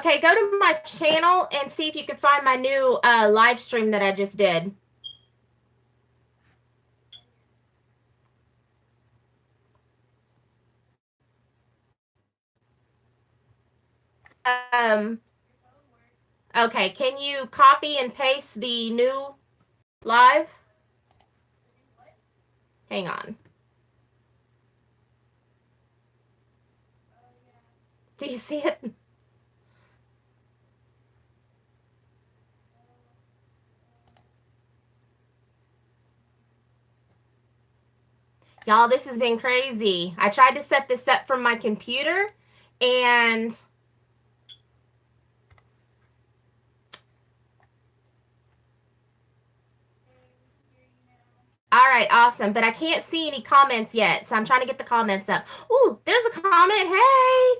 Okay, go to my channel and see if you can find my new live stream that I just did. Okay, can you copy and paste the new live? Hang on. Do you see it? Y'all, this has been crazy. I tried to set this up from my computer and all right, awesome. But I can't see any comments yet, so I'm trying to get the comments up. Ooh, there's a comment. Hey.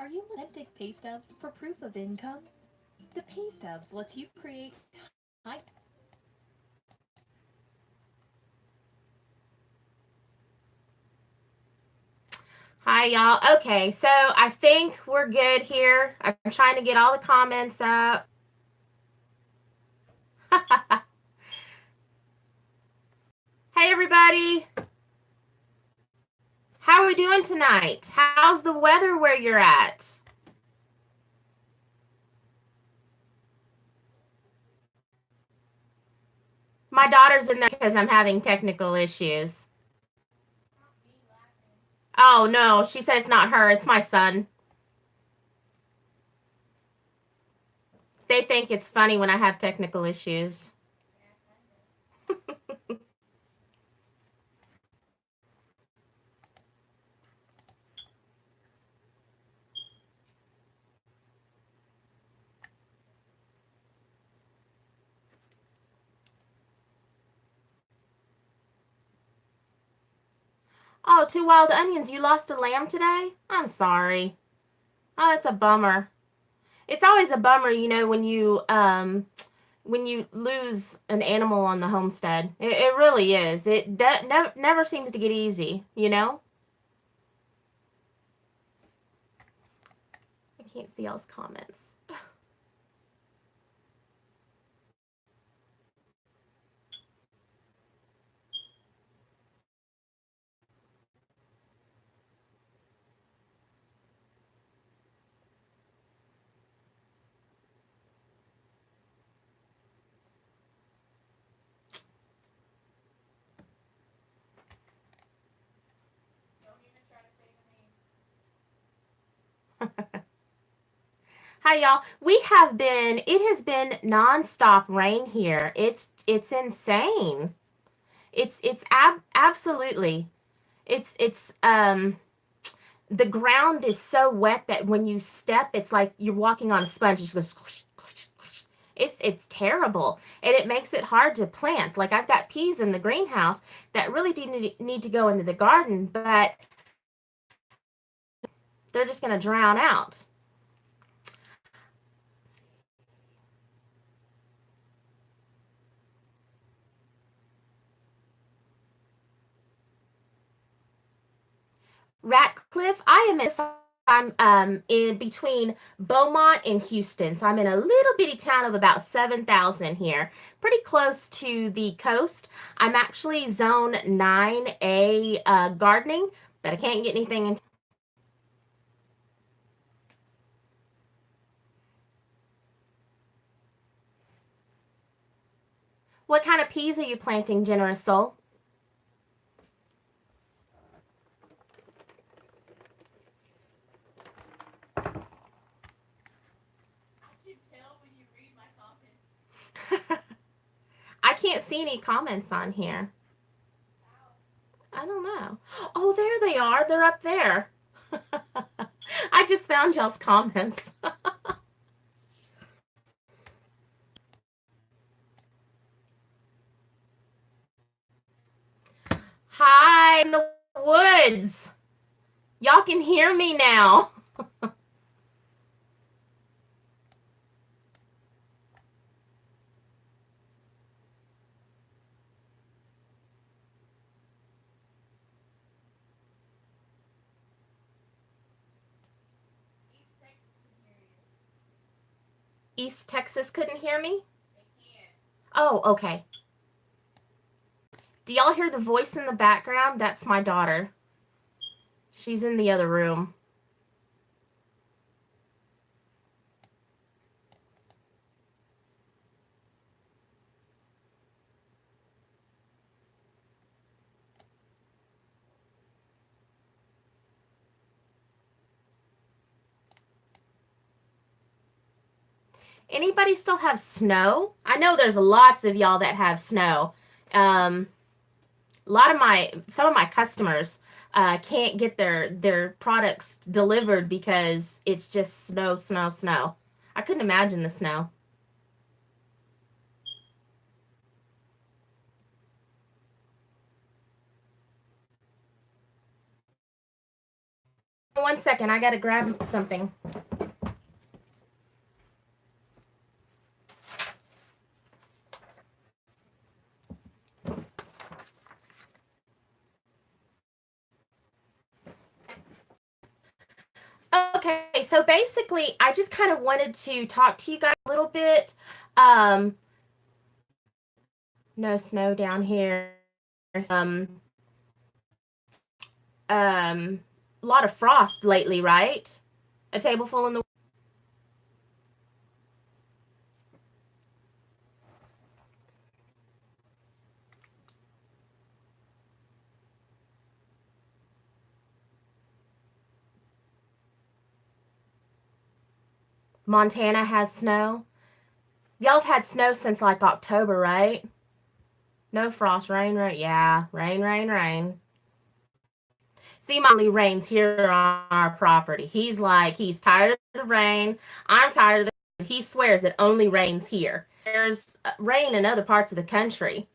Are you authentic pay stubs for proof of income? The pay stubs lets you create high. Hi, y'all. Okay, so I think we're good here. I'm trying to get all the comments up. Hey, everybody. How are we doing tonight? How's the weather where you're at? My daughter's in there because I'm having technical issues. Oh, no. She said it's not her. It's my son. They think it's funny when I have technical issues. Oh, two wild onions. You lost a lamb today? I'm sorry. Oh, that's a bummer. It's always a bummer, when you lose an animal on the homestead. It really is. It never seems to get easy, you know? I can't see y'all's comments. Hi y'all. It has been nonstop rain here. It's insane. Absolutely. It's the ground is so wet that when you step, it's like you're walking on a sponge. It just goes. It's terrible, and it makes it hard to plant. Like I've got peas in the greenhouse that really do need to go into the garden, but they're just going to drown out. Ratcliffe, I I'm in between Beaumont and Houston. So I'm in a little bitty town of about 7,000 here, pretty close to the coast. I'm actually zone 9A gardening, but I can't get anything in. What kind of peas are you planting, Generous Soul? I can't see any comments on here. I don't know. Oh, there they are. They're up there. I just found y'all's comments. Hi, in the woods. Y'all can hear me now. East Texas couldn't hear me? Oh, okay. Do y'all hear the voice in the background? That's my daughter. She's in the other room. Anybody still have snow? I know there's lots of y'all that have snow. Some of my customers can't get their products delivered because it's just snow, snow, snow. I couldn't imagine the snow. One second, I gotta grab something. Okay, so basically, I just kind of wanted to talk to you guys a little bit. No snow down here. A lot of frost lately, right? A table full in the Montana has snow. Y'all have had snow since like October, right? No frost, rain, rain. Yeah, rain, rain, rain. See, my only rains here on our property. He's tired of the rain. I'm tired of the. He swears it only rains here. There's rain in other parts of the country.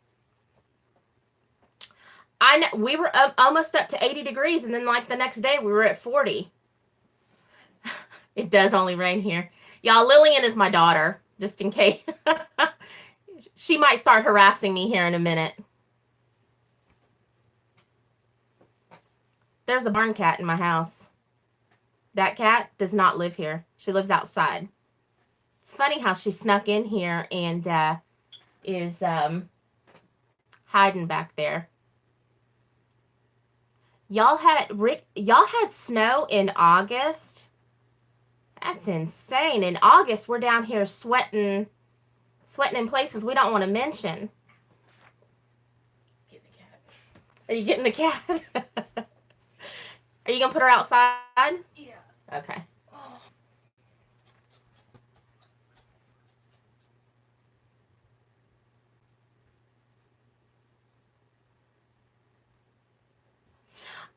I know we were almost up to 80 degrees, and then like the next day we were at 40. It does only rain here. Y'all, Lillian is my daughter, just in case. She might start harassing me here in a minute. There's a barn cat in my house. That cat does not live here. She lives outside. It's funny how she snuck in here and is hiding back there. Y'all had snow in August. That's insane. In August, we're down here sweating in places we don't want to mention. Get the cat. Are you getting the cat? Are you gonna put her outside? Yeah. Okay.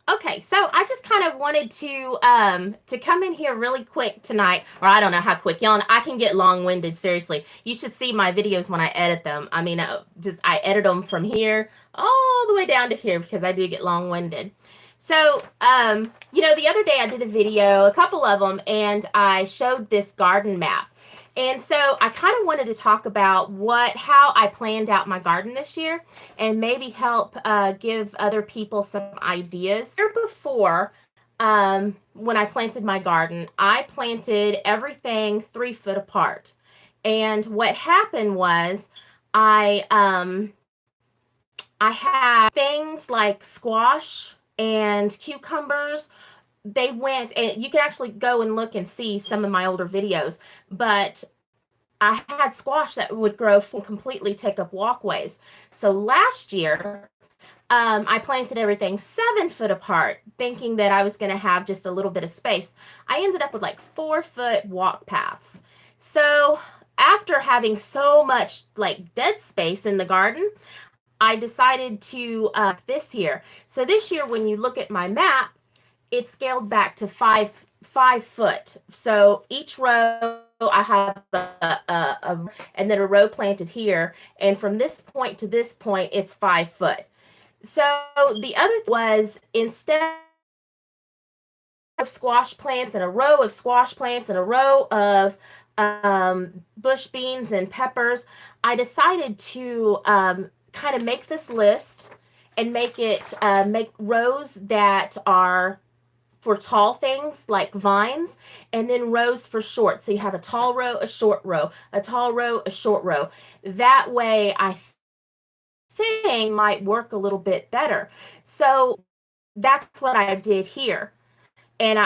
Okay, so I just kind of wanted to come in here really quick tonight, or I don't know how quick. Y'all, I can get long-winded. Seriously, you should see my videos when I edit them. I mean, I edit them from here all the way down to here because I do get long-winded. So, the other day I did a video, a couple of them, and I showed this garden map. And so I kind of wanted to talk about how I planned out my garden this year and maybe help give other people some ideas. Here before, when I planted my garden, I planted everything 3 foot apart. And what happened was I had things like squash and cucumbers. They went, and you can actually go and look and see some of my older videos, but I had squash that would grow completely take up walkways. So last year, I planted everything 7 foot apart, thinking that I was going to have just a little bit of space. I ended up with like 4 foot walk paths. So after having so much like dead space in the garden, I decided to this year. So this year, when you look at my map, it's scaled back to 5 foot. So each row I have and then a row planted here, and from this point to this point, it's 5 foot. So the other was, instead of squash plants and a row of squash plants and a row of bush beans and peppers, I decided to kind of make this list and make rows that are for tall things like vines, and then rows for short. So you have a tall row, a short row, a tall row, a short row. That way, I think might work a little bit better. So that's what I did here. And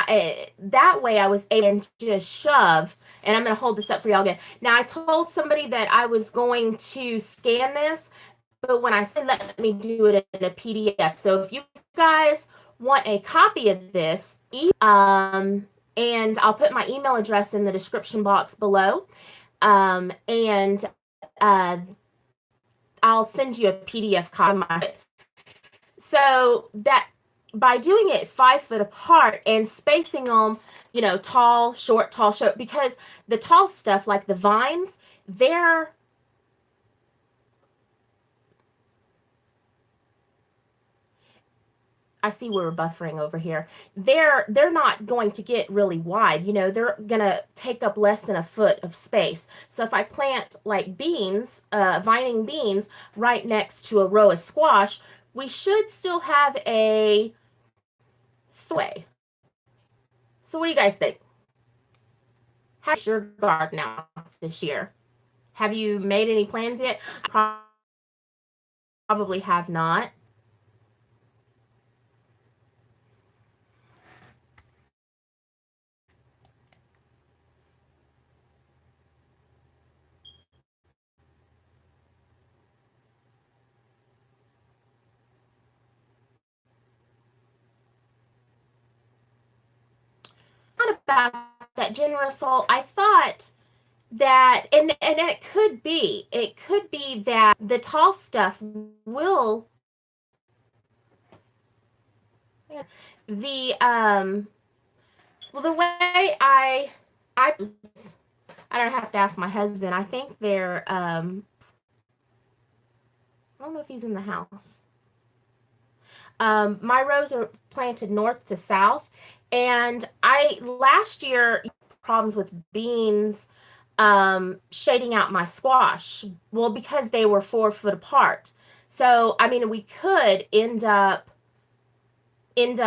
that way I was able to just shove, and I'm going to hold this up for y'all again. Now, I told somebody that I was going to scan this, but when I said let me do it in a PDF. So if you guys want a copy of this, and I'll put my email address in the description box below, and I'll send you a PDF copy. So that by doing it 5 foot apart and spacing them, tall, short, because the tall stuff like the vines, I see we're buffering over here. They're not going to get really wide. They're gonna take up less than a foot of space. So if I plant like beans, vining beans right next to a row of squash, we should still have a way. So what do you guys think? How's your garden out this year? Have you made any plans yet? I probably have not. Not about that generous soul. I thought that, and it could be that the tall stuff will the well, the way I don't have to ask my husband. I think they're I don't know if he's in the house. My rows are planted north to south, and I last year problems with beans shading out my squash. Well, because they were 4 foot apart. So I mean, we could end up with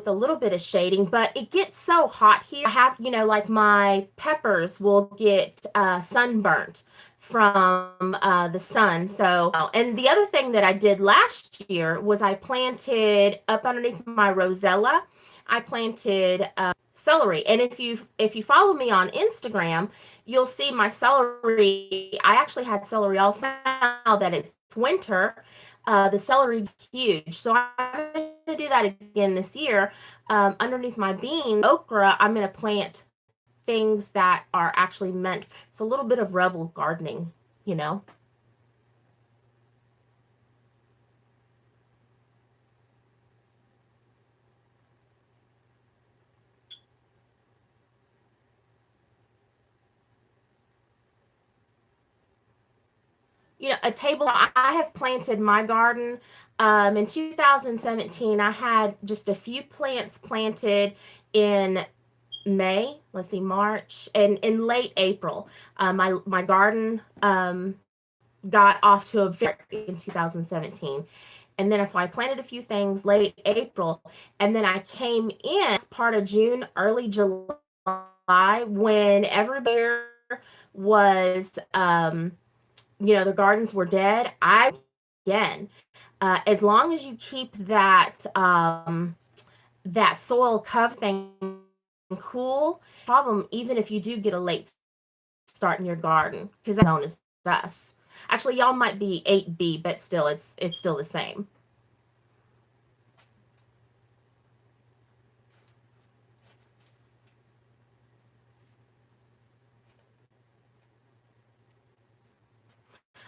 a little bit of shading, but it gets so hot here. I have, like my peppers will get sunburnt from the sun. So, and the other thing that I did last year was I planted up underneath my rosella, I planted celery. And if you follow me on Instagram, you'll see my celery. I actually had celery also now that it's winter. The celery huge. So I'm going to do that again this year. Underneath my bean, okra, I'm going to plant things that are actually meant. It's a little bit of rebel gardening, you know. A table. I have planted my garden. In 2017, I had just a few plants planted in May. Let's see, March, and in late April. My garden got off to a very in 2017, And then so I planted a few things late April, and then I came in part of June, early July, when everybody was, the gardens were dead. I again, as long as you keep that soil cover thing cool, problem even if you do get a late start in your garden, because that's known as us. Actually, y'all might be 8B, but still, it's still the same.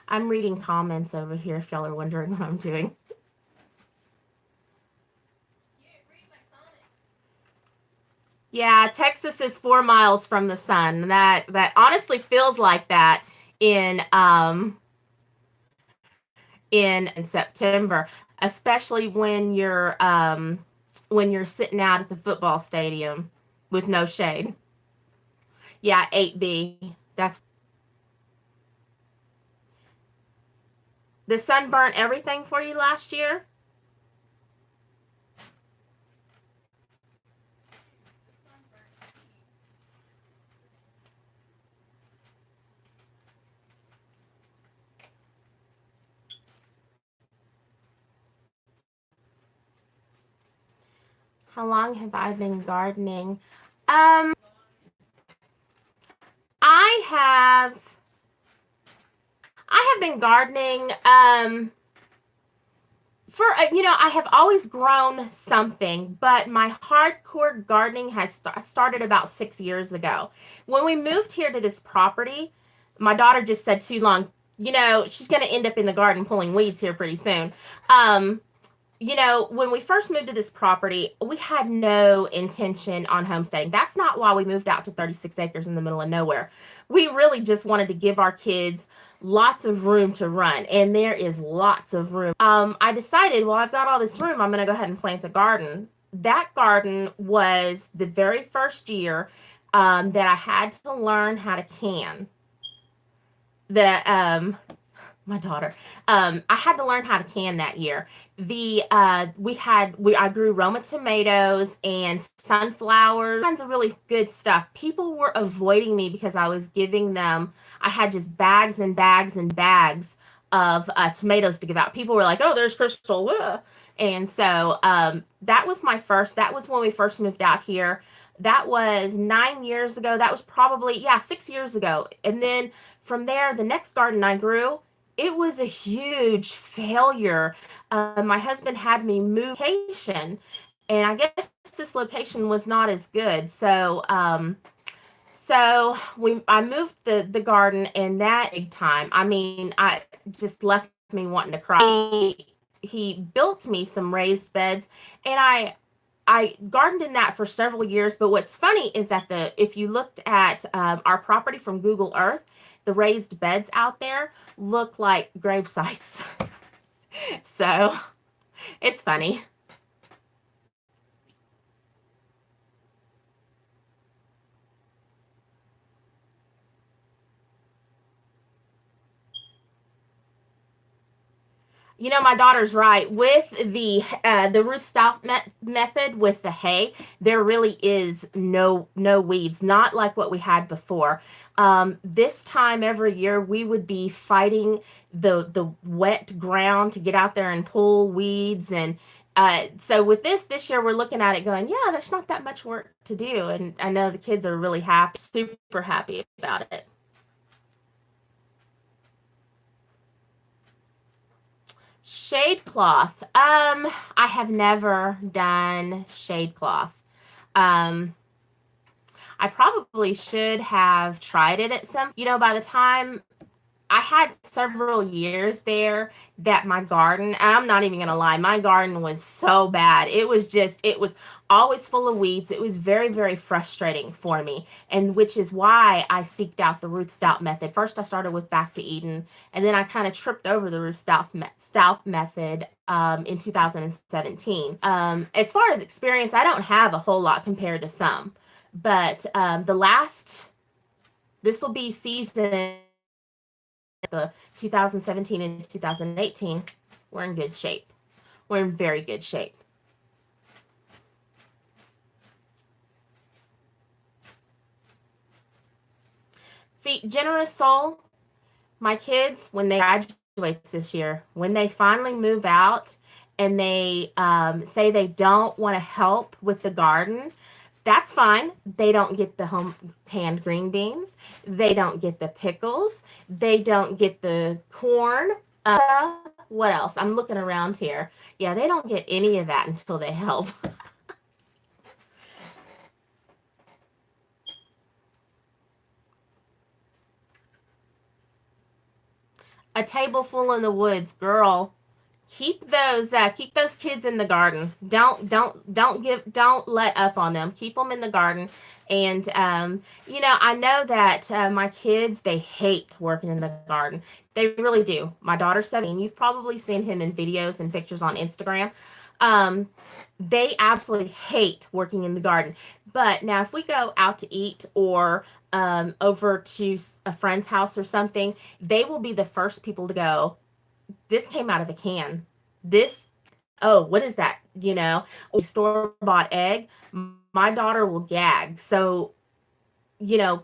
I'm reading comments over here if y'all are wondering what I'm doing. Yeah, Texas is 4 miles from the sun. That honestly feels like that in in September, especially when you're sitting out at the football stadium with no shade. Yeah, 8B. That's the sun burnt everything for you last year. How long have I been gardening? I have I have been gardening for I have always grown something, but my hardcore gardening has started about 6 years ago. When we moved here to this property, my daughter just said too long. She's going to end up in the garden pulling weeds here pretty soon. When we first moved to this property, we had no intention on homesteading. That's not why we moved out to 36 acres in the middle of nowhere. We really just wanted to give our kids lots of room to run, and there is lots of room. I decided, well, I've got all this room, I'm going to go ahead and plant a garden. That garden was the very first year that I had to learn how to can. My daughter, I had to learn how to can that year. I grew Roma tomatoes and sunflowers, kinds of really good stuff. People were avoiding me because I was giving them. I had just bags and bags and bags of tomatoes to give out. People were like, "Oh, there's Crystal," and so that was my first. That was when we first moved out here. That was 9 years ago. That was probably 6 years ago. And then from there, the next garden I grew, it was a huge failure. My husband had me move location, and I guess this location was not as good. So I moved the garden, and that big time. I mean, I just left me wanting to cry. He built me some raised beds, and I gardened in that for several years. But what's funny is that if you looked at our property from Google Earth, the raised beds out there look like grave sites. So it's funny. My daughter's right. With the Ruth Stout method with the hay, there really is no weeds, not like what we had before. This time every year, we would be fighting the wet ground to get out there and pull weeds. And so with this year, we're looking at it going, yeah, there's not that much work to do, and I know the kids are really happy, super happy about it. Shade cloth. I have never done shade cloth. Um, I probably should have tried it at some, by the time I had several years there that my garden, and I'm not even gonna lie, my garden was so bad. It was always full of weeds. It was very, very frustrating for me, and which is why I seeked out the Ruth Stout method. First, I started with Back to Eden, and then I kind of tripped over the Ruth Stout method in 2017. As far as experience, I don't have a whole lot compared to some, but this will be season the 2017 and 2018, we're in good shape. We're in very good shape. See, generous soul, my kids, when they graduate this year, when they finally move out and they say they don't want to help with the garden, that's fine. They don't get the home canned green beans. They don't get the pickles. They don't get the corn. What else? I'm looking around here. Yeah, they don't get any of that until they help. A table full in the woods, girl. Keep those kids in the garden. Don't let up on them. Keep them in the garden. And I know that my kids, they hate working in the garden. They really do. My daughter's 17. You've probably seen him in videos and pictures on Instagram. um they absolutely hate working in the garden. But now if we go out to eat or over to a friend's house or something, they will be the first people to go, this came out of a can. This, oh, what is that? A store bought egg. My daughter will gag. So,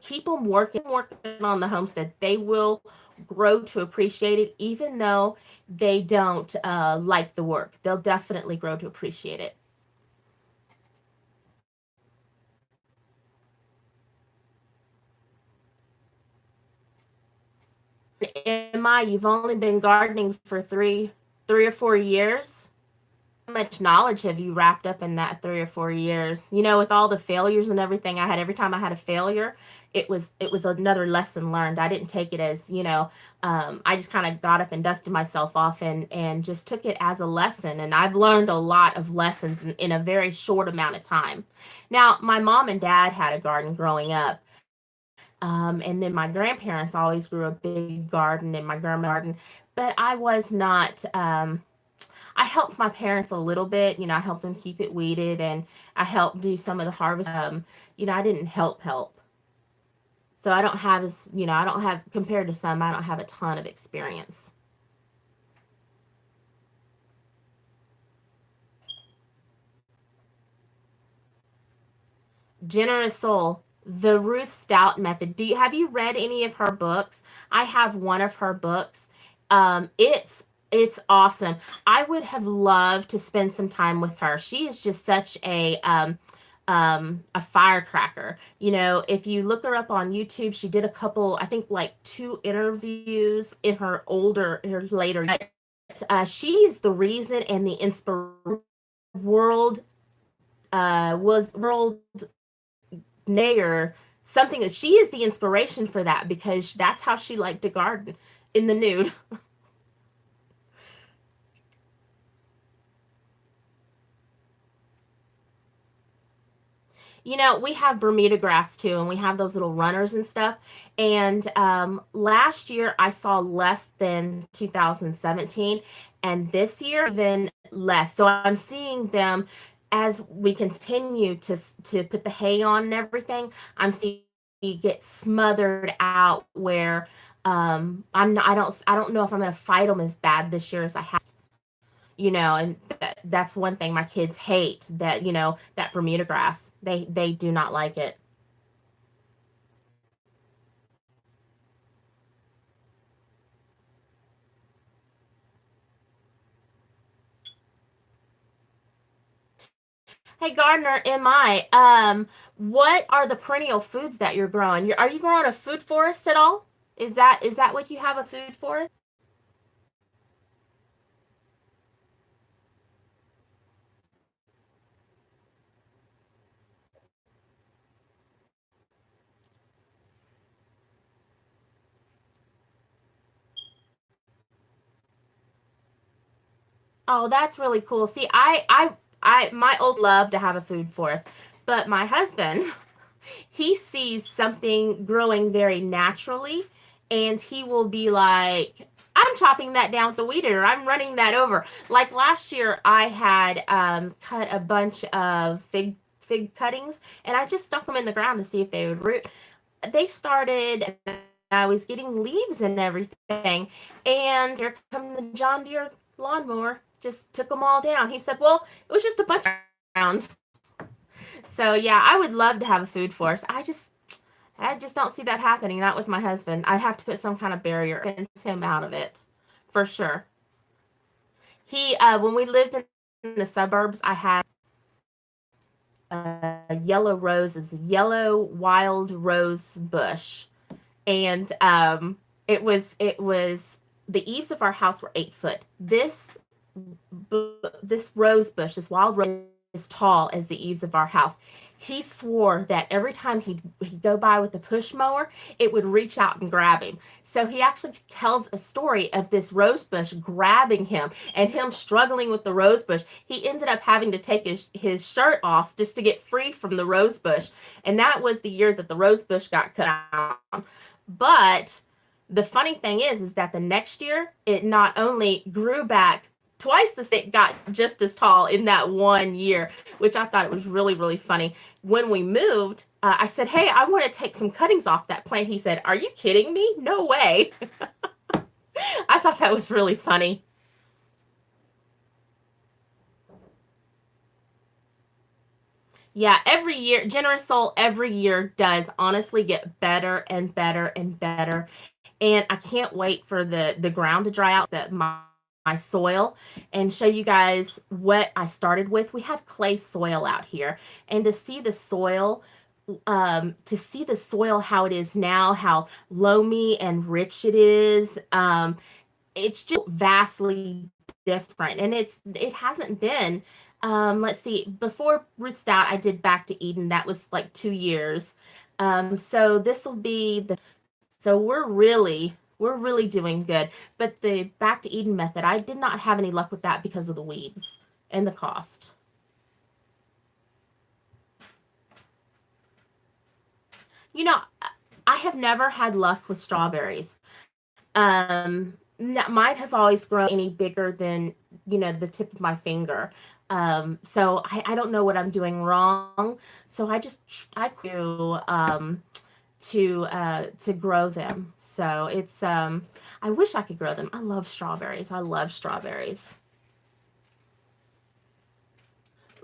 keep them working on the homestead. They will grow to appreciate it, even though they don't like the work. They'll definitely grow to appreciate it. Emma, you've only been gardening for three or 4 years. How much knowledge have you wrapped up in that 3 or 4 years? With all the failures and everything I had, every time I had a failure, it was another lesson learned. I didn't take it as, I just kind of got up and dusted myself off and just took it as a lesson. And I've learned a lot of lessons in a very short amount of time. Now, my mom and dad had a garden growing up. And then my grandparents always grew a big garden in my grandma garden, but I was not. I helped my parents a little bit. I helped them keep it weeded, and I helped do some of the harvest. I didn't help. So I don't have I don't have, compared to some, I don't have a ton of experience. Generous Soul, the Ruth Stout Method. Have you read any of her books? I have one of her books. It's awesome. I would have loved to spend some time with her. She is just such a firecracker. If you look her up on YouTube, she did a couple, I think like two interviews in her later. She is the reason and the inspiration world was world Nair, something that she is the inspiration for that, because that's how she liked to garden, in the nude. We have Bermuda grass too, and we have those little runners and stuff. And last year I saw less than 2017, and this year even less. So I'm seeing them as we continue to put the hay on and everything. I'm seeing it get smothered out where I'm not. I don't know if I'm gonna fight them as bad this year as I have. And that's one thing my kids hate, that that Bermuda grass, they do not like it. Hey, Gardner, what are the perennial foods that you're growing? Are you growing a food forest at all? Is that what you have, a food forest? Oh, that's really cool. See, my old love to have a food forest, but my husband, he sees something growing very naturally, and he will be like, I'm chopping that down with the weed eater. I'm running that over. Like last year, I had cut a bunch of fig cuttings, and I just stuck them in the ground to see if they would root. They started. I was getting leaves and everything, and here come the John Deere lawnmower just took them all down. He said, well, it was just a bunch around. So yeah, I would love to have a food forest. I just don't see that happening. Not with my husband. I'd have to put some kind of barrier against him out of it, for sure. He when we lived in the suburbs, I had yellow roses, yellow wild rose bush, and it was the eaves of our house were 8 foot. This rose bush, this wild rose, as tall as the eaves of our house. He swore that every time he'd go by with the push mower, it would reach out and grab him. So he actually tells a story of this rose bush grabbing him and him struggling with the rose bush. He ended up having to take his shirt off just to get free from the rose bush. And that was the year that the rose bush got cut down. But the funny thing is that the next year, it not only grew back twice it got just as tall in that one year, which I thought it was really, really funny. When we moved, I said, hey, I want to take some cuttings off that plant. He said, are you kidding me? No way. I thought that was really funny. Yeah, every year, Generous Soul every year does honestly get better and better and better. And I can't wait for the ground to dry out, that my soil, and show you guys what I started with. We have clay soil out here, and to see the soil how it is now, how loamy and rich it is, it's just vastly different, and it hasn't been. Let's see. Before Root Stout, I did Back to Eden. That was like 2 years. So this will be the. So we're really doing good. But the Back to Eden method, I did not have any luck with that because of the weeds and the cost. You know, I have never had luck with strawberries. That might have always grown any bigger than, the tip of my finger. So I don't know what I'm doing wrong. So I do to grow them. So I wish I could grow them. I love strawberries. I love strawberries.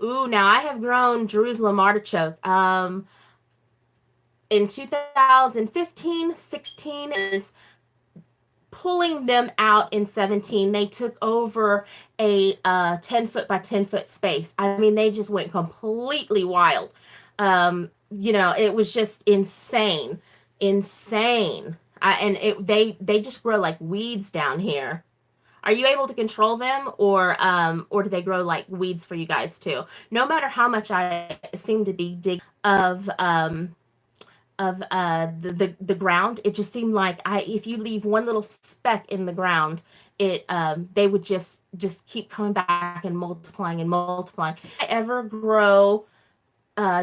Ooh, now I have grown Jerusalem artichoke. In 2015, 16 is pulling them out in 17. They took over a 10 foot by 10 foot space. I mean, they just went completely wild. It was just insane, insane. They just grow like weeds down here. Are you able to control them, or do they grow like weeds for you guys too? No matter how much I seem to be digging of the ground, it just seemed like if you leave one little speck in the ground, it they would just keep coming back and multiplying and multiplying. If I ever grow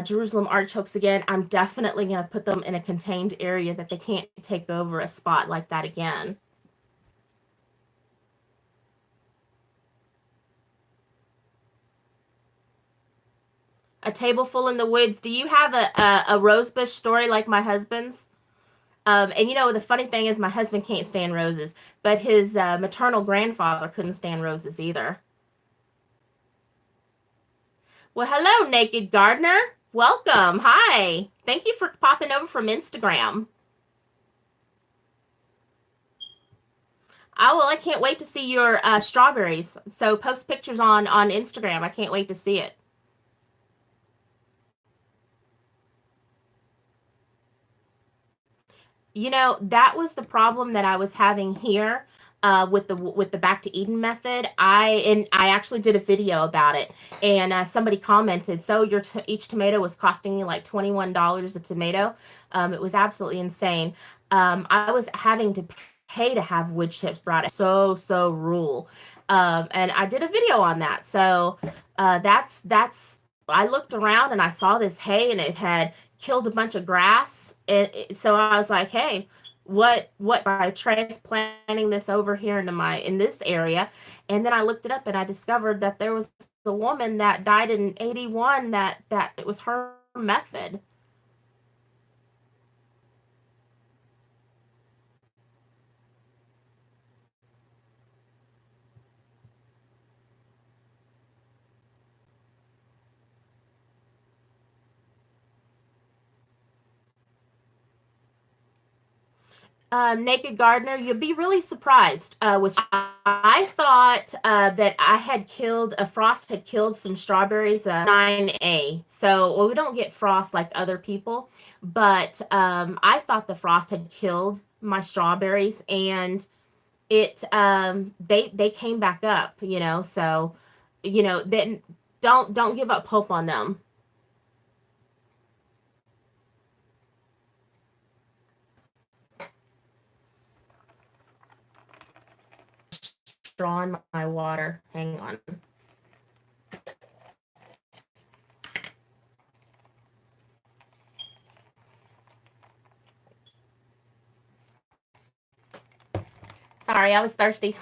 Jerusalem artichokes again, I'm definitely going to put them in a contained area that they can't take over a spot like that again. A table full in the woods. Do you have a rosebush story like my husband's? And the funny thing is, my husband can't stand roses, but his maternal grandfather couldn't stand roses either. Well, hello, Naked Gardener. Welcome. Hi. Thank you for popping over from Instagram. Oh, well, I can't wait to see your strawberries. So post pictures on Instagram. I can't wait to see it. That was the problem that I was having here with the Back to Eden method. I actually did a video about it, and somebody commented, "So each tomato was costing you like $21 a tomato." It was absolutely insane. I was having to pay to have wood chips brought in. So rule. And I did a video on that. So that's. I looked around and I saw this hay, and it had killed a bunch of grass. So I was like, hey, what by transplanting this over here in this area. And then I looked it up and I discovered that there was a woman that died in 81 that it was her method. Naked Gardener, you'll be really surprised. I thought that I had killed a frost had killed some strawberries, 9A. So well, we don't get frost like other people, but I thought the frost had killed my strawberries, and they came back up. So then don't give up hope on them. Drawing my water. Hang on. Sorry, I was thirsty.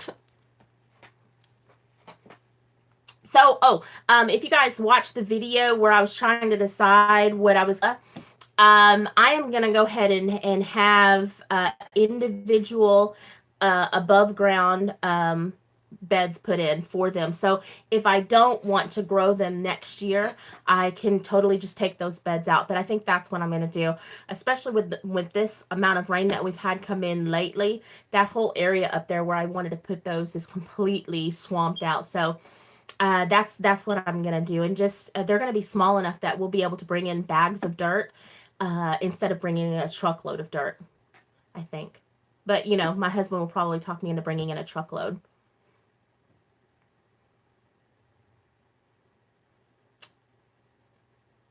So, if you guys watched the video where I was trying to decide what I was, I am gonna go ahead and have individual above ground beds put in for them. So if I don't want to grow them next year, I can totally just take those beds out. But I think that's what I'm going to do, especially with this amount of rain that we've had come in lately. That whole area up there where I wanted to put those is completely swamped out. So that's what I'm going to do. And just they're going to be small enough that we'll be able to bring in bags of dirt instead of bringing in a truckload of dirt, I think. But, my husband will probably talk me into bringing in a truckload.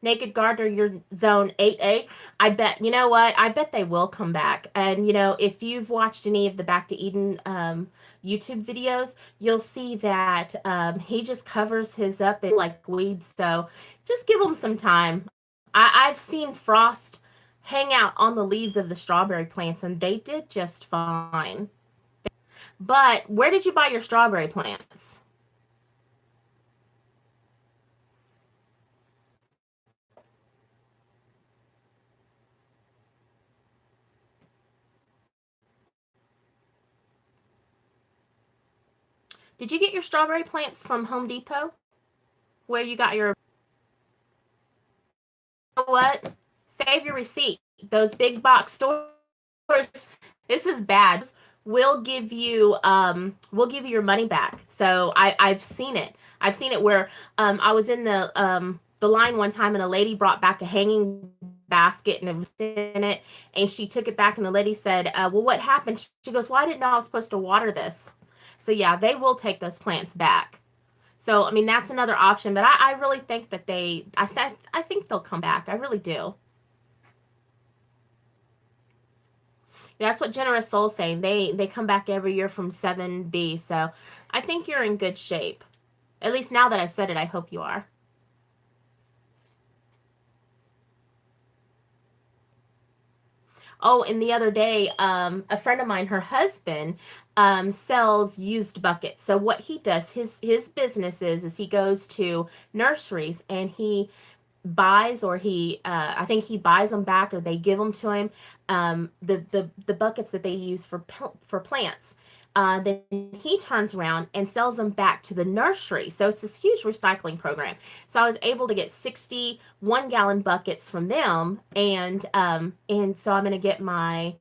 Naked Gardener, your zone 8A. I bet, you know what? I bet they will come back. And, if you've watched any of the Back to Eden YouTube videos, you'll see that he just covers his up in like weeds. So just give him some time. I've seen frost hang out on the leaves of the strawberry plants, and they did just fine. But where did you buy your strawberry plants? Did you get your strawberry plants from Home Depot? Where you got your... You know what? Save your receipt. Those big box stores, this is bad. We'll give you your money back. So I've seen it. I've seen it where I was in the line one time, and a lady brought back a hanging basket and it was in it, and she took it back, and the lady said, well, what happened? She goes, well, I didn't know I was supposed to water this. So yeah, they will take those plants back. So I mean, that's another option, but I really think that I think they'll come back. I really do. That's what Generous Soul's saying. They come back every year from 7B. So I think you're in good shape. At least now that I said it, I hope you are. Oh, and the other day, a friend of mine, her husband, sells used buckets. So what he does, his business is he goes to nurseries and he buys, or I think he buys them back, or they give them to him, the buckets that they use for plants. Then he turns around and sells them back to the nursery. So it's this huge recycling program. So I was able to get 61-gallon buckets from them, and so I'm gonna get my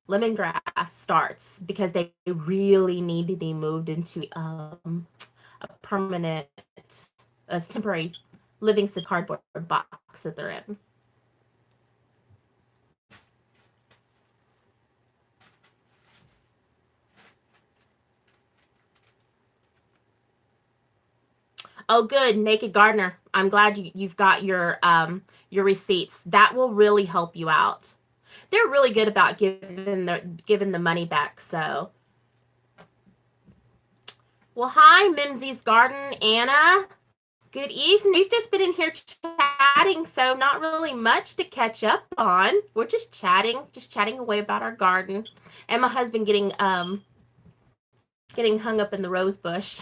lemongrass starts because they really need to be moved into a permanent, a temporary Livingston cardboard box that they're in. Oh, good, Naked Gardener. I'm glad you've got your receipts. That will really help you out. They're really good about giving the money back. So, well, hi, Mimsy's Garden, Anna. Good evening. We've just been in here chatting, so not really much to catch up on. We're just chatting away about our garden, and my husband getting hung up in the rose bush.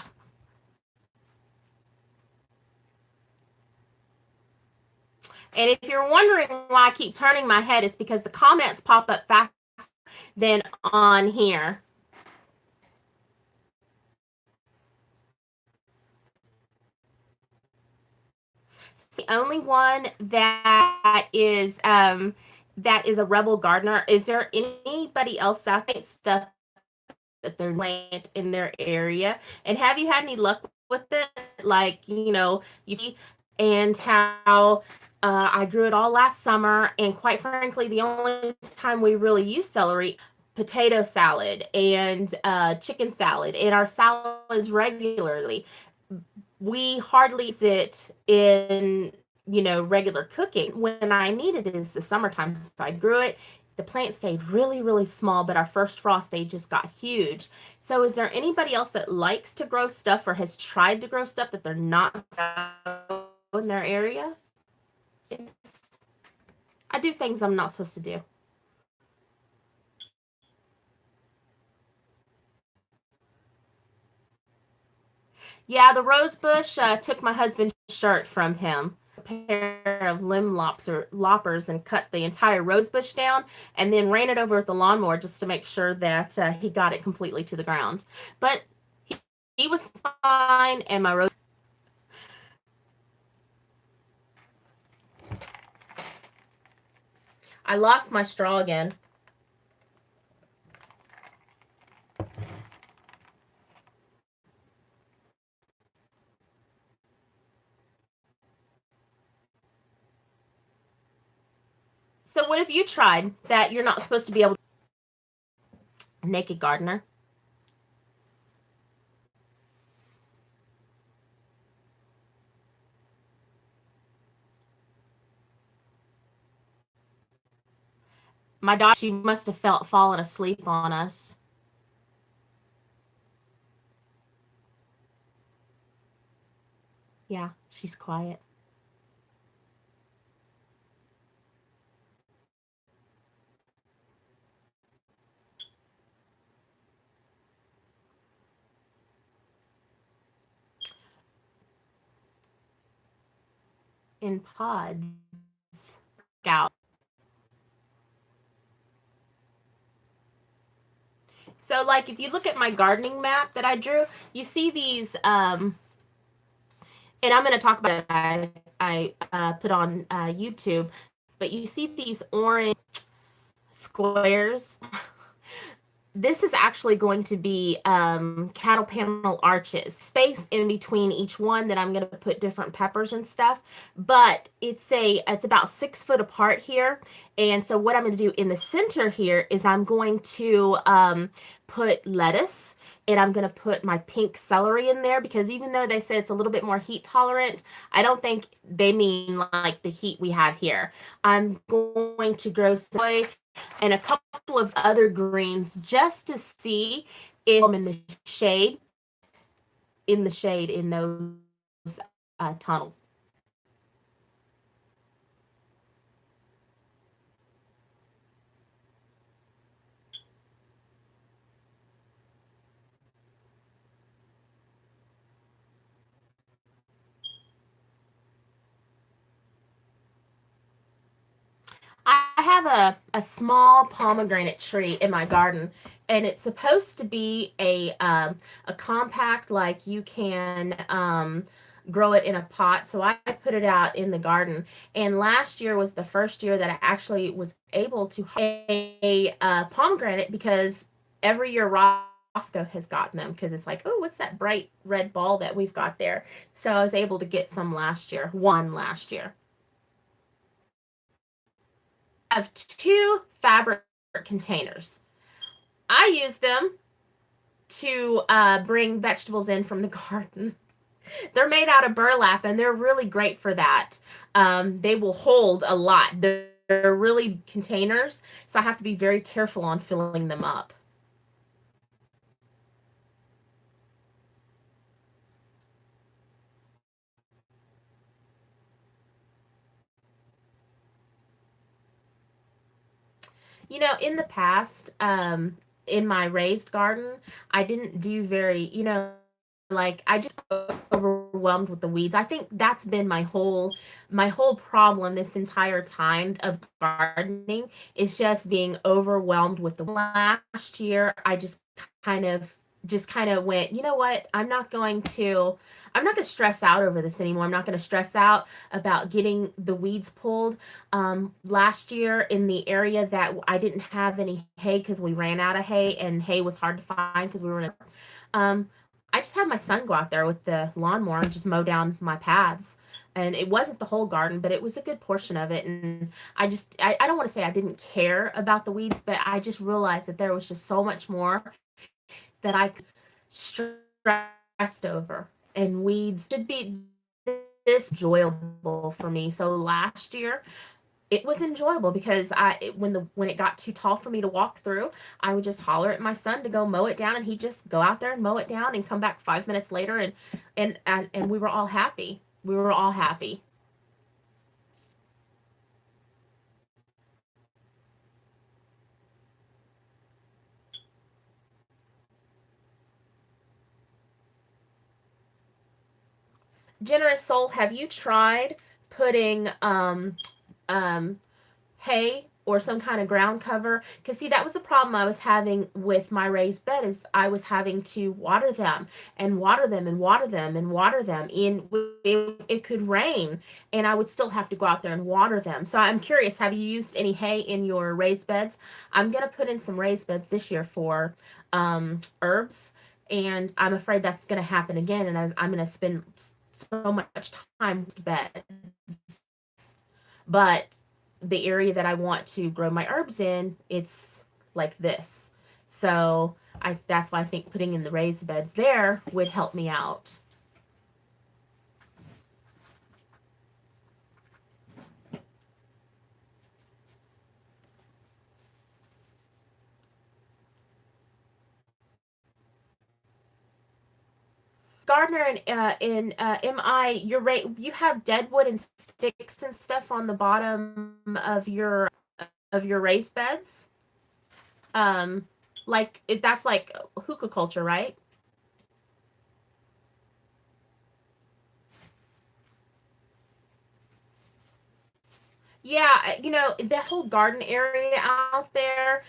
And if you're wondering why I keep turning my head, it's because the comments pop up faster than on here. It's the only one that is that is a rebel gardener, is there anybody else out there stuff that they're plant in their area? And have you had any luck with it? Like, and how I grew it all last summer, and quite frankly, the only time we really use celery, potato salad and chicken salad, and our salads regularly. We hardly use it in regular cooking. When I need it is the summertime. So I grew it. The plant stayed really, really small, but our first frost, they just got huge. So is there anybody else that likes to grow stuff or has tried to grow stuff that they're not in their area? I do things I'm not supposed to do. Yeah, the rose bush took my husband's shirt from him. A pair of limb loppers and cut the entire rose bush down, and then ran it over with the lawnmower just to make sure that he got it completely to the ground. But he was fine, and my rose. I lost my straw again. So what have you tried that you're not supposed to be able to? Naked gardener. My daughter, she must have fallen asleep on us. Yeah, she's quiet. In pods. Out. So, like, if you look at my gardening map that I drew, you see these, and I'm going to talk about it. I put on YouTube, but you see these orange squares. This is actually going to be cattle panel arches, space in between each one that I'm going to put different peppers and stuff. But it's about 6 foot apart here. And so what I'm going to do in the center here is I'm going to put lettuce, and I'm going to put my pink celery in there, because even though they say it's a little bit more heat tolerant, I don't think they mean like the heat we have here. I'm going to grow soy and a couple of other greens just to see if I'm in the shade in those tunnels. I have a small pomegranate tree in my garden, and it's supposed to be a compact, like you can grow it in a pot. So I put it out in the garden, and last year was the first year that I actually was able to a pomegranate, because every year Roscoe has gotten them, because it's like, oh, what's that bright red ball that we've got there? So I was able to get some one last year. Have 2 fabric containers. I use them to bring vegetables in from the garden. They're made out of burlap, and they're really great for that. They will hold a lot. They're really containers, so I have to be very careful on filling them up. In the past, in my raised garden, I didn't do very, like, I just overwhelmed with the weeds. I think that's been my whole problem this entire time of gardening, is just being overwhelmed with the last year. I just kind of just kind of went, you know what? I'm not going to stress out over this anymore. I'm not going to stress out about getting the weeds pulled. Last year in the area that I didn't have any hay because we ran out of hay and hay was hard to find because we were in um, I just had my son go out there with the lawnmower and just mow down my paths. And it wasn't the whole garden, but it was a good portion of it. And I don't want to say I didn't care about the weeds, but I just realized that there was just so much more that I stressed over, and weeds should be this enjoyable for me. So last year it was enjoyable because when it got too tall for me to walk through, I would just holler at my son to go mow it down, and he'd just go out there and mow it down and come back 5 minutes later, and we were all happy. We were all happy. Generous soul, have you tried putting um hay or some kind of ground cover? Because see, that was a problem I was having with my raised bed, is I was having to water them and water them and water them and water them. It could rain and I would still have to go out there and water them. So I'm curious, have you used any hay in your raised beds? I'm going to put in some raised beds this year for herbs, and I'm afraid that's going to happen again, and I'm going to spend so much time with beds. But the area that I want to grow my herbs in, it's like this. So that's why I think putting in the raised beds there would help me out. Gardner and MI, you have deadwood and sticks and stuff on the bottom of your raised beds. Um, that's like hookah culture, right? Yeah, that whole garden area out there.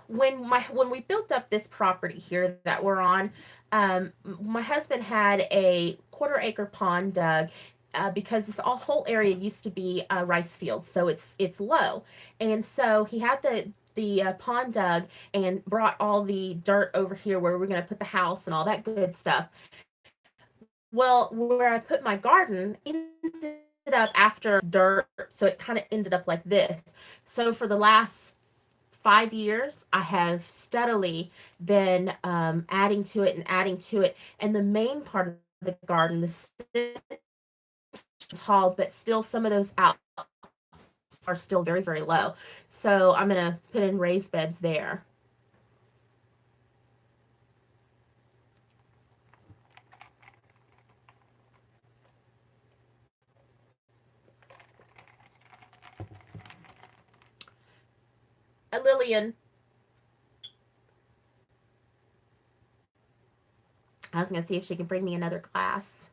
When we built up this property here that we're on, my husband had a quarter-acre pond dug. Because this whole area used to be a rice field, so it's low, and so he had the pond dug and brought all the dirt over here where we're going to put the house and all that good stuff. Well, where I put my garden ended up after dirt, so it kind of ended up like this. So for the last 5 years, I have steadily been adding to it and adding to it. And the main part of the garden is tall, but still some of those out are still very, very low. So I'm going to put in raised beds there. Lillian, I was going to see if she can bring me another glass.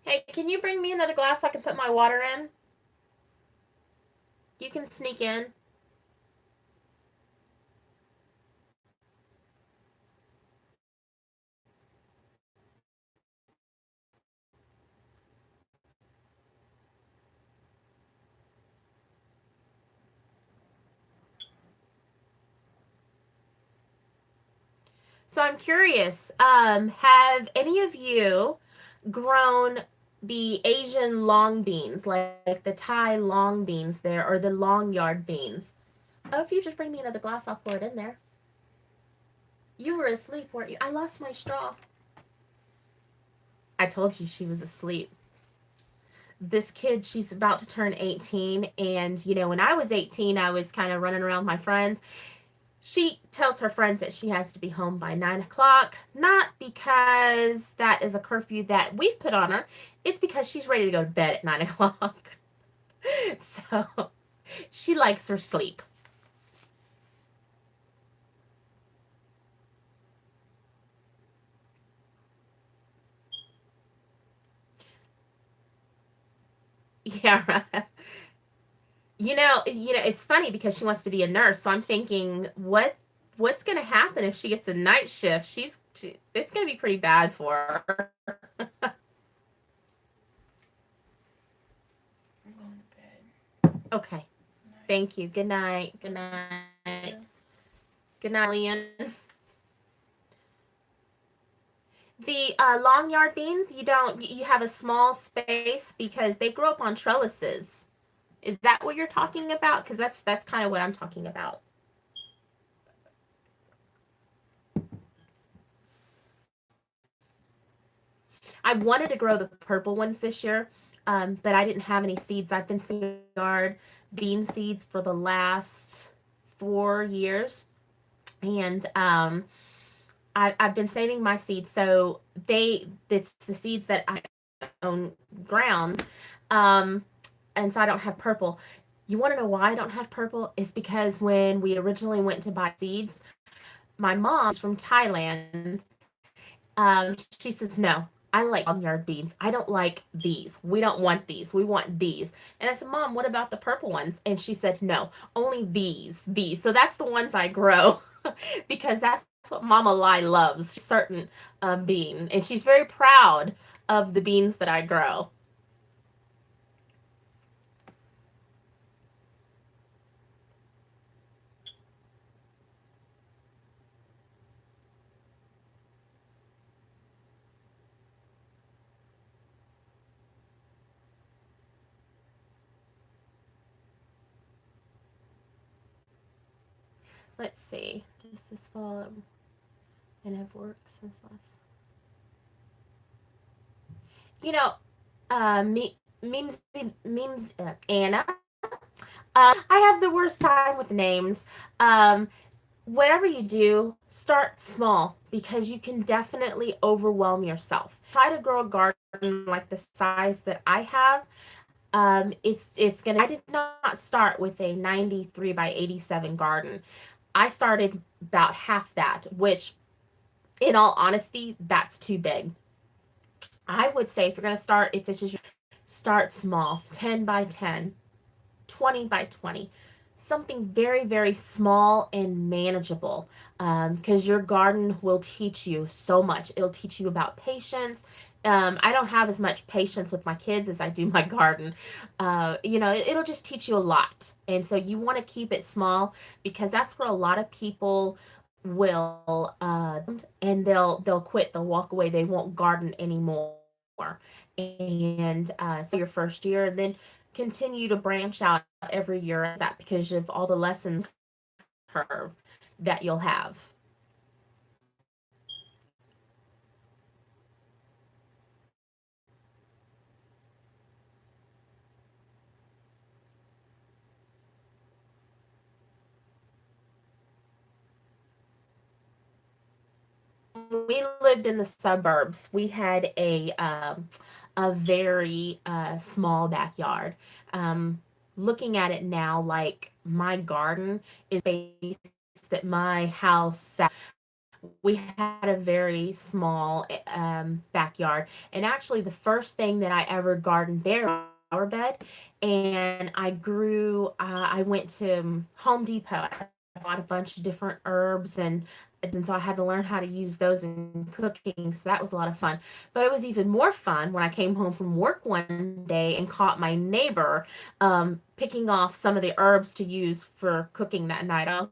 Hey, can you bring me another glass so I can put my water in? You can sneak in. So I'm curious, have any of you grown the Asian long beans, like the Thai long beans there, or the long yard beans? Oh, if you just bring me another glass, I'll pour it in there. You were asleep, weren't you? I lost my straw. I told you she was asleep. This kid, she's about to turn 18, and when I was 18, I was kind of running around with my friends. She tells her friends that she has to be home by 9 o'clock, not because that is a curfew that we've put on her. It's because she's ready to go to bed at 9 o'clock. So she likes her sleep. Yeah, right. It's funny because she wants to be a nurse, so I'm thinking, what's going to happen if she gets a night shift? It's going to be pretty bad for her. I'm going to bed. Okay. Night. Thank you. Good night. Good night. Good night, Leon. The long yard beans, you have a small space because they grow up on trellises. Is that what you're talking about? Because that's kind of what I'm talking about. I wanted to grow the purple ones this year, but I didn't have any seeds. I've been seeing yard bean seeds for the last 4 years, and I've been saving my seeds. So it's the seeds that I own ground, um, and so I don't have purple. You want to know why I don't have purple? Is because when we originally went to buy seeds, my mom's from Thailand. She says, no, I like yard beans. I don't like these. We don't want these. We want these. And I said, Mom, what about the purple ones? And she said, no, only these. So that's the ones I grow because that's what Mama Lai loves, certain bean. And she's very proud of the beans that I grow. Let's see. Does this fall and have worked since last? You know, memes, Anna. I have the worst time with names. Um, Whatever you do, start small because you can definitely overwhelm yourself. Try to grow a garden like the size that I have. It's gonna. I did not start with a 93 by 87 garden. I started about half that, which, in all honesty, that's too big. I would say if you're gonna start, if it's just start small, 10 by 10, 20 by 20, something very, very small and manageable, because your garden will teach you so much. It'll teach you about patience. I don't have as much patience with my kids as I do my garden. It'll just teach you a lot. And so you want to keep it small because that's where a lot of people will and they'll quit, they'll walk away, they won't garden anymore. And so your first year, and then continue to branch out every year that because of all the lessons curve that you'll have. We lived in the suburbs. We had a very small backyard. Looking at it now, like my garden is space that my house. We had a very small backyard, and actually, the first thing that I ever gardened there was a flower bed, and I grew. I went to Home Depot. I bought a bunch of different herbs and so I had to learn how to use those in cooking. So that was a lot of fun. But it was even more fun when I came home from work one day and caught my neighbor picking off some of the herbs to use for cooking that night. Oh,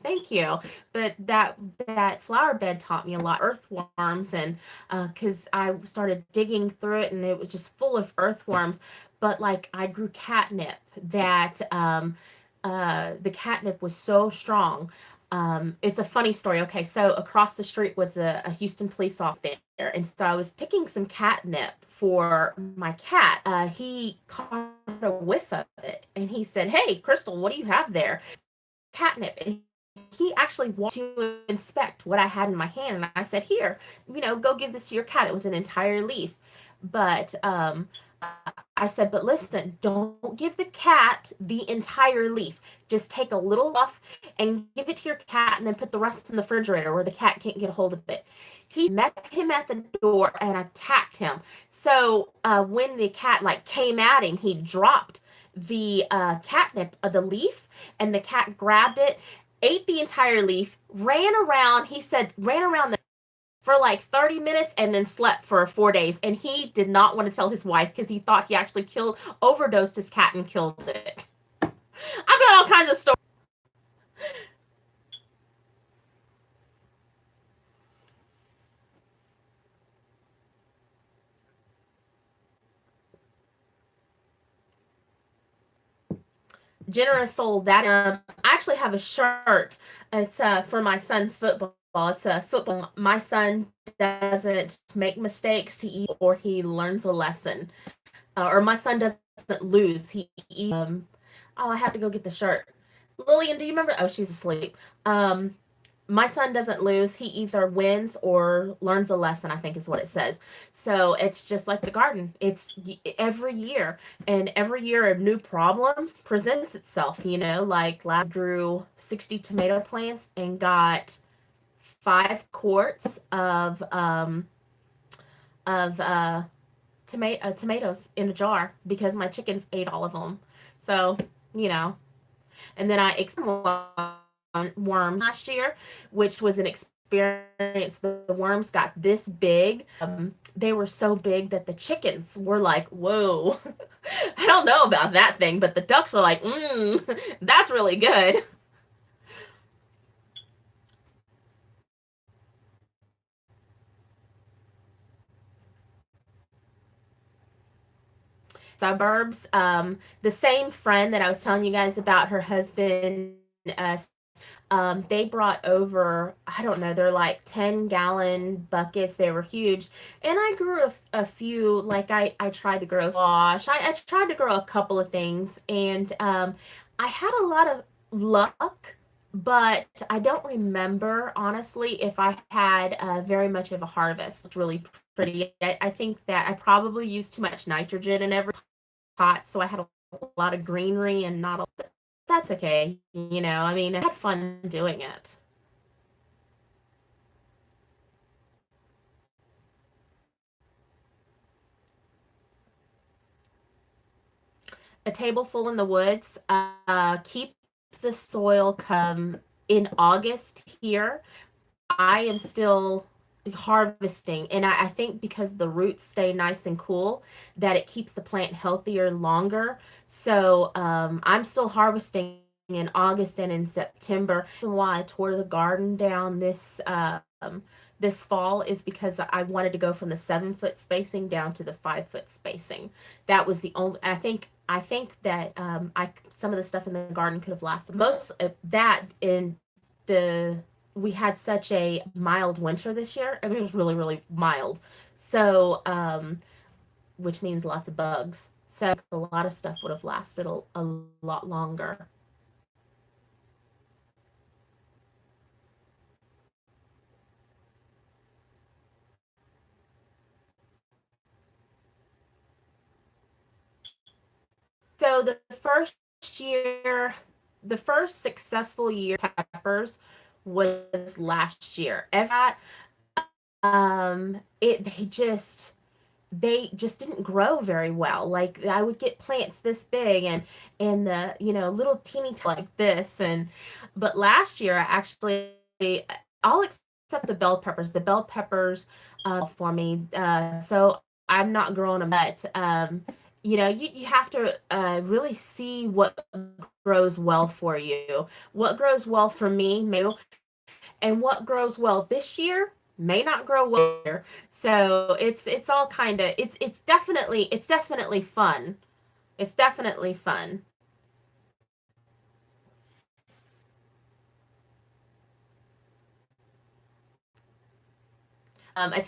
thank you. But that flower bed taught me a lot. Earthworms, and because I started digging through it and it was just full of earthworms. But like I grew catnip that the catnip was so strong. It's a funny story. Okay, so across the street was a Houston police officer there, and so I was picking some catnip for my cat. He caught a whiff of it, and he said, "Hey, Crystal, what do you have there?" Catnip, and he actually wanted to inspect what I had in my hand, and I said, "Here, go give this to your cat." It was an entire leaf, but I said, but listen, don't give the cat the entire leaf. Just take a little off and give it to your cat and then put the rest in the refrigerator where the cat can't get a hold of it. He met him at the door and attacked him. So when the cat like came at him, he dropped the catnip, the leaf, and the cat grabbed it, ate the entire leaf, ran around. He said ran around for like 30 minutes and then slept for 4 days. And he did not want to tell his wife because he thought he actually overdosed his cat and killed it. I've got all kinds of stories. Generous soul that I actually have a shirt. It's for my son's football. It's football. My son doesn't make mistakes to eat, or he learns a lesson, or my son doesn't lose. He oh, I have to go get the shirt. Lillian, do you remember? Oh, she's asleep. My son doesn't lose. He either wins or learns a lesson, I think is what it says. So it's just like the garden. It's every year, and every year a new problem presents itself. Like last grew 60 tomato plants and got 5 quarts of tomatoes in a jar because my chickens ate all of them. So, and then I experimented on worms last year, which was an experience. The worms got this big. They were so big that the chickens were like, whoa, I don't know about that thing, but the ducks were like, that's really good. Suburbs. The same friend that I was telling you guys about, her husband, they brought over, I don't know, they're like 10-gallon buckets. They were huge. And I grew a few, like I tried to grow squash. I tried to grow a couple of things, and I had a lot of luck, but I don't remember, honestly, if I had very much of a harvest. It's really pretty. I think that I probably used too much nitrogen in every pot, so I had a lot of greenery and not a lot. That's okay. I mean, I had fun doing it. A table full in the woods. Keep the soil come in August here. I am still harvesting, and I think because the roots stay nice and cool, that it keeps the plant healthier longer. So I'm still harvesting in August and in September. Why I tore the garden down this fall is because I wanted to go from the 7-foot spacing down to the 5-foot spacing. That was the only. I think that some of the stuff in the garden could have lasted. Most of that in the we had such a mild winter this year. I mean, it was really, really mild. So, which means lots of bugs. So a lot of stuff would have lasted a lot longer. So the first successful year peppers was last year. They just didn't grow very well. Like I would get plants this big and the little teeny like this, but last year I actually all except the bell peppers. The bell peppers for me. So I'm not growing them, but you have to really see what grows well for you. What grows well for me, maybe, and what grows well this year may not grow well here. So it's all kind of it's definitely fun. It's definitely fun.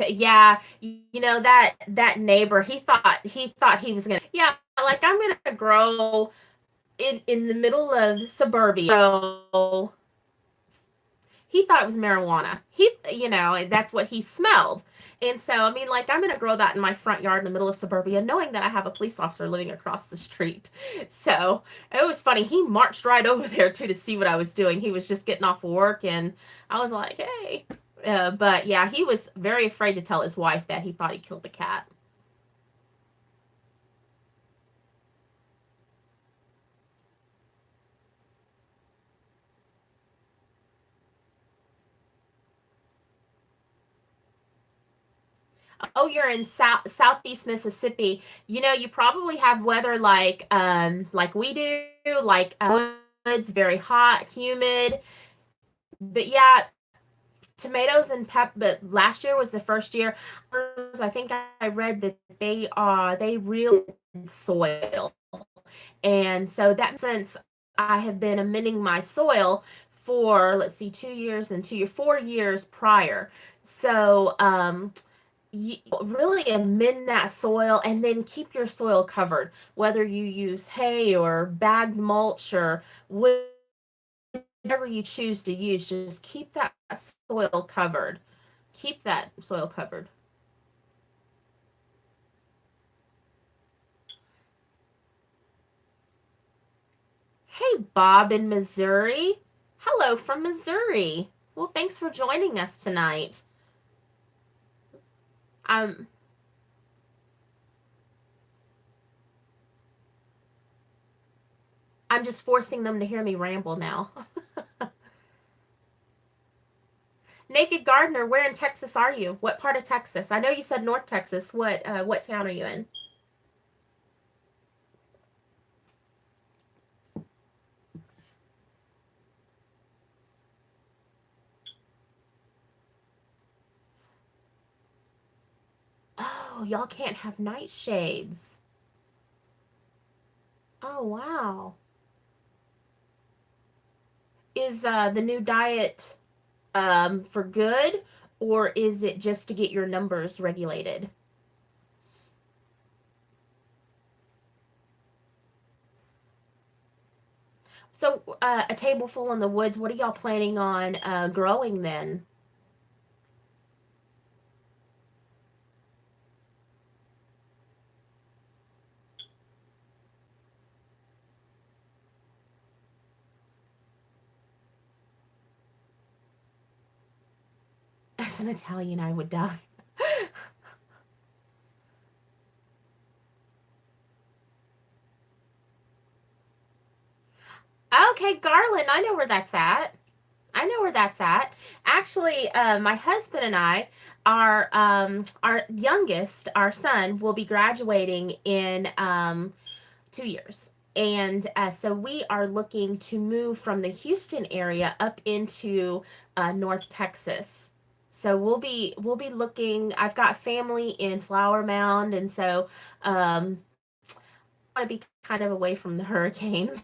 Yeah, that neighbor, he thought he was gonna, yeah, like I'm gonna grow in the middle of suburbia. So he thought it was marijuana. That's what he smelled. And so, I mean, like, I'm going to grow that in my front yard in the middle of suburbia, knowing that I have a police officer living across the street. So it was funny. He marched right over there, too, to see what I was doing. He was just getting off work, and I was like, hey, But yeah, he was very afraid to tell his wife that he thought he killed the cat. Oh, you're in southeast Mississippi. You probably have weather like we do, like woods, very hot, humid. But yeah, tomatoes and but last year was the first year. I think I read that they really soil, and so that since I have been amending my soil for, let's see, 2 years and 2 years, 4 years prior. So you really amend that soil and then keep your soil covered, whether you use hay or bagged mulch or whatever you choose to use. Just keep that soil covered. Keep that soil covered. Hey, Bob in Missouri. Hello from Missouri. Well, thanks for joining us tonight. Um, I'm just forcing them to hear me ramble now. Naked Gardener, where in Texas are you? What part of Texas? I know you said North Texas. What town are you in? Oh, y'all can't have nightshades. Oh, wow. Is the new diet for good, or is it just to get your numbers regulated? So, a table full in the woods, what are y'all planning on growing then? As an Italian, I would die. Okay, Garland, I know where that's at. I know where that's at. Actually, my husband and I, our youngest, our son, will be graduating in 2 years. And so we are looking to move from the Houston area up into North Texas. So we'll be looking. I've got family in Flower Mound, and so I want to be kind of away from the hurricanes.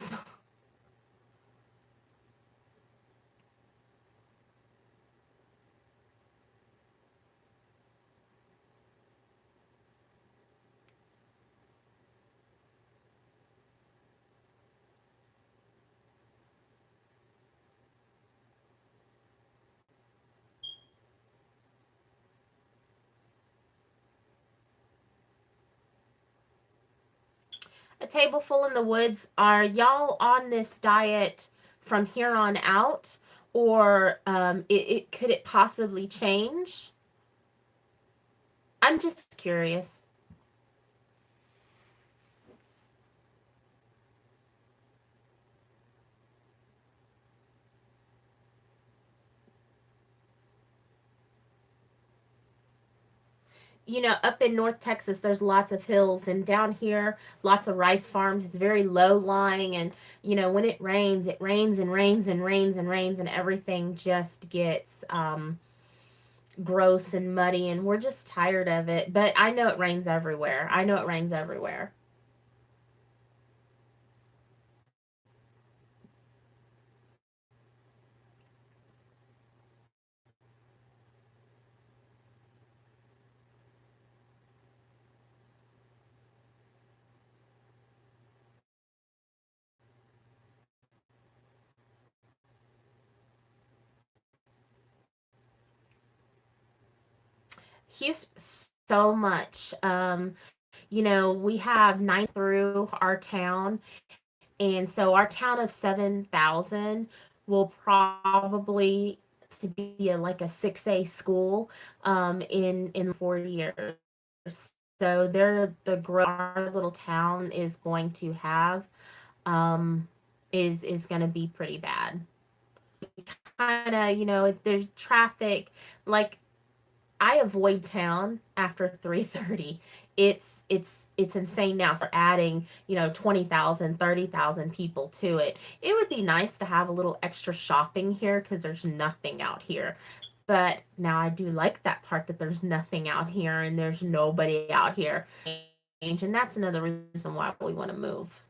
A table full in the woods. Are y'all on this diet from here on out, or it could it possibly change? I'm just curious. Up in North Texas, there's lots of hills, and down here, lots of rice farms. It's very low lying, and when it rains and rains and rains and rains, and everything just gets gross and muddy, and we're just tired of it. But I know it rains everywhere. I know it rains everywhere. Houston, so much. We have nine through our town, and so our town of 7,000 will probably to be like a 6A school in 4 years. So they're the growth our little town is going to have um, is going to be pretty bad. Kind of, there's traffic. Like I avoid town after 3:30. It's insane now. Start adding, 20,000, 30,000 people to it. It would be nice to have a little extra shopping here because there's nothing out here. But now I do like that part that there's nothing out here and there's nobody out here. And that's another reason why we want to move.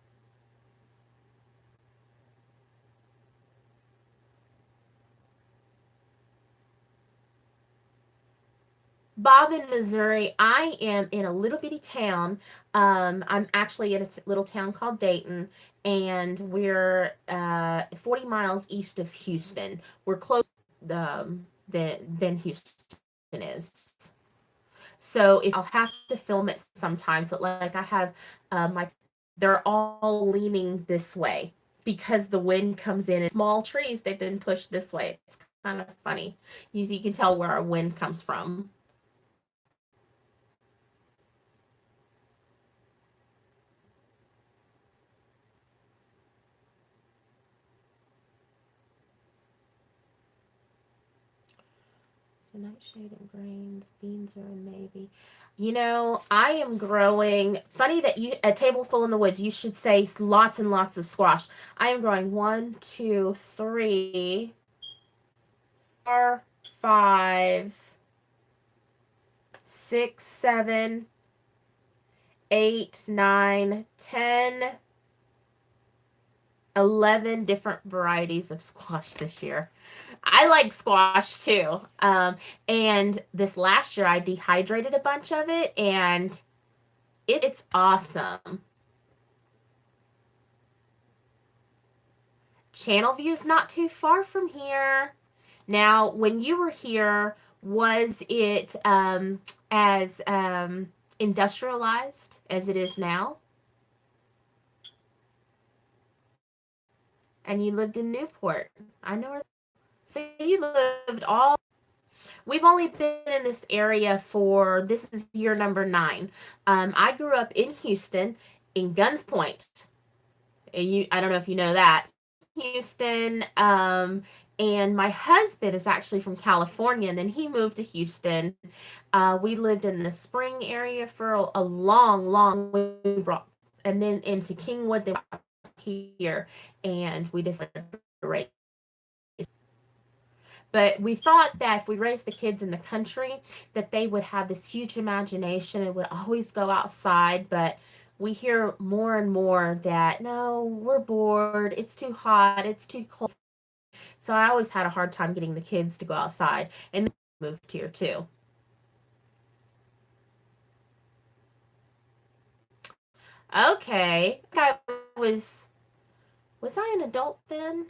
Bob in Missouri. I am in a little bitty town. I'm actually in a little town called Dayton, and we're 40 miles east of Houston. We're close than Houston is. So if I'll have to film it sometimes, but like I have they're all leaning this way because the wind comes in and small trees, they've been pushed this way. It's kind of funny. You can tell where our wind comes from. So nightshade and grains, beans are a maybe. I am growing. Funny that a table full in the woods. You should say lots and lots of squash. I am growing 1, 2, 3, 4, 5, 6, 7, 8, 9, 10, 11 different varieties of squash this year. I like squash too. And this last year I dehydrated a bunch of it and it's awesome. Channelview's not too far from here. Now, when you were here, was it as industrialized as it is now? And you lived in Newport. I know where. So you lived all. We've only been in this area this is year number 9. I grew up in Houston, in Guns Point. I don't know if you know that. Houston, and my husband is actually from California, and then he moved to Houston. We lived in the Spring area for a long and then into Kingwood, they brought here, and we decided to raise. But we thought that if we raised the kids in the country, that they would have this huge imagination and would always go outside. But we hear more and more that, no, we're bored. It's too hot. It's too cold. So I always had a hard time getting the kids to go outside. And then we moved here too. Okay. Was I an adult then?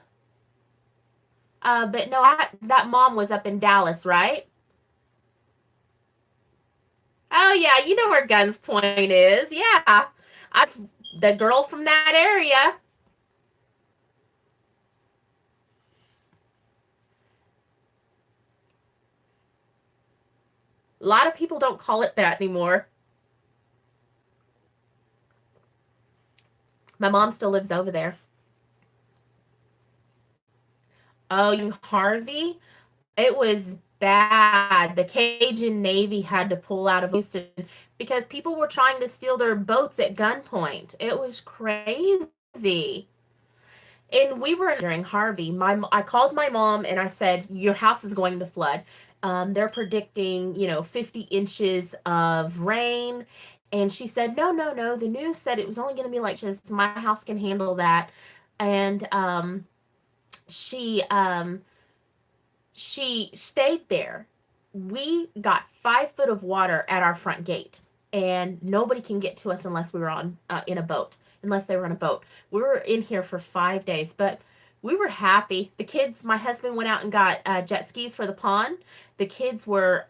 But no, that mom was up in Dallas, right? Oh yeah, you know where Guns Point is. Yeah, I was the girl from that area. A lot of people don't call it that anymore. My mom still lives over there. Oh, Harvey? It was bad. The Cajun Navy had to pull out of Houston because people were trying to steal their boats at gunpoint. It was crazy. And we were during Harvey. I called my mom and I said, "Your house is going to flood. They're predicting, 50 inches of rain." And she said, "No, no, no. The news said it was only going to be like just my house can handle that." And she stayed there. We got 5 foot of water at our front gate, and nobody can get to us unless we were in a boat. Unless they were on a boat. We were in here for 5 days, but we were happy. The kids, my husband went out and got jet skis for the pond. The kids were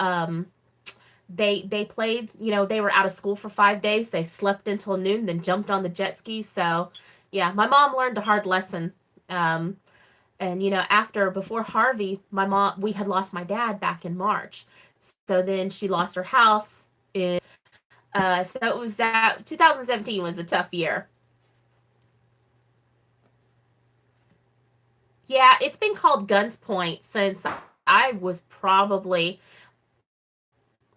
they played. They were out of school for 5 days. They slept until noon, then jumped on the jet skis. So yeah, my mom learned a hard lesson. And before Harvey, we had lost my dad back in March. So then she lost her house in so it was that 2017 was a tough year. Yeah, it's been called Guns Point since I was probably,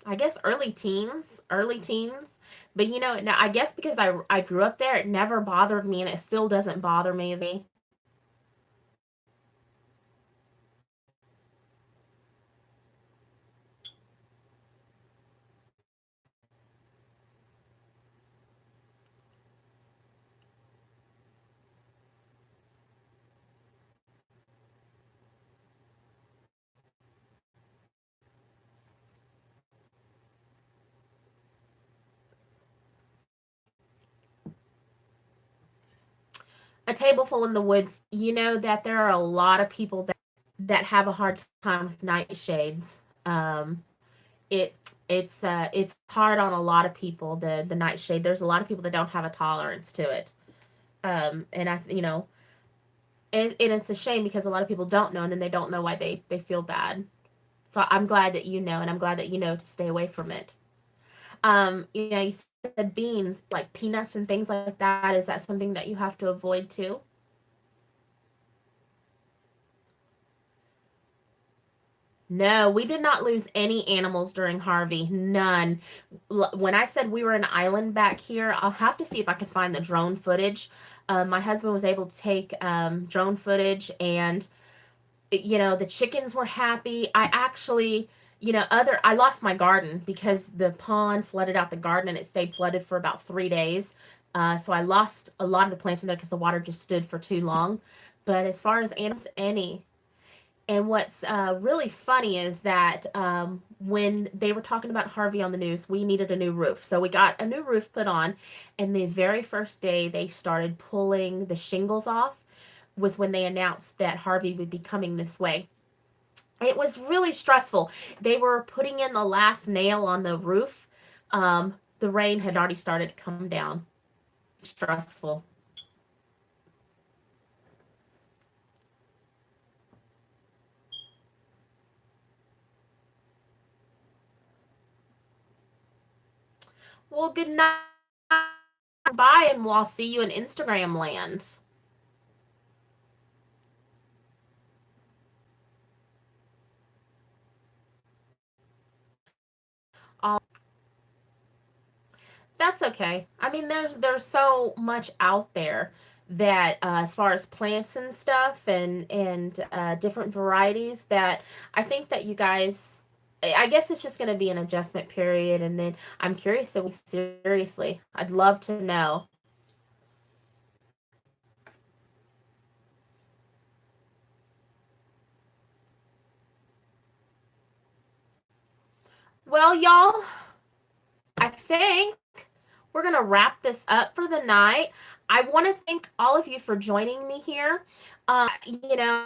I guess, early teens, But now I guess because I grew up there, it never bothered me, and it still doesn't bother me. A Table Full in the Woods, you know that there are a lot of people that have a hard time with nightshades. Um, it it's hard on a lot of people. The nightshade. There's a lot of people that don't have a tolerance to it. And and it's a shame because a lot of people don't know, and then they don't know why they feel bad. So I'm glad that you know, and I'm glad that you know to stay away from it. You said beans, like peanuts and things like that. Is that something that you have to avoid too? No, we did not lose any animals during Harvey. None. When I said we were an island back here, I'll have to see if I can find the drone footage. My husband was able to take drone footage, and the chickens were happy. I actually, I lost my garden because the pond flooded out the garden and it stayed flooded for about 3 days. So I lost a lot of the plants in there because the water just stood for too long. But as far as animals, any. And what's really funny is that when they were talking about Harvey on the news, we needed a new roof. So we got a new roof put on. And the very first day they started pulling the shingles off was when they announced that Harvey would be coming this way. It was really stressful. They were putting in the last nail on the roof. The rain had already started to come down. Stressful. Well, good night. Bye, and we'll see you in Instagram land. That's okay. I mean, there's so much out there that as far as plants and stuff and different varieties that I think that you guys. I guess it's just going to be an adjustment period, and then I'm curious. So seriously, I'd love to know. Well, y'all, I think we're going to wrap this up for the night. I want to thank all of you for joining me here. You know,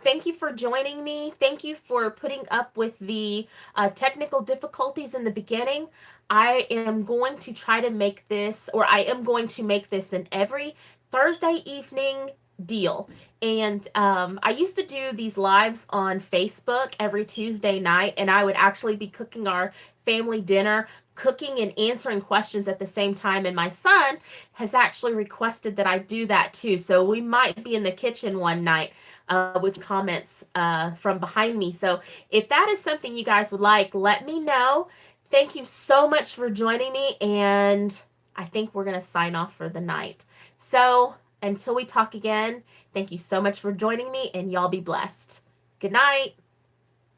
thank you for joining me. Thank you for putting up with the technical difficulties in the beginning. I am going to try to make this, or I am going to make this an every Thursday evening deal. And I used to do these lives on Facebook every Tuesday night, and I would actually be cooking our family dinner, cooking and answering questions at the same time. And my son has actually requested that I do that too. So we might be in the kitchen one night with comments from behind me. So if that is something you guys would like, let me know. Thank you so much for joining me. And I think we're going to sign off for the night. So until we talk again, thank you so much for joining me, and y'all be blessed. Good night.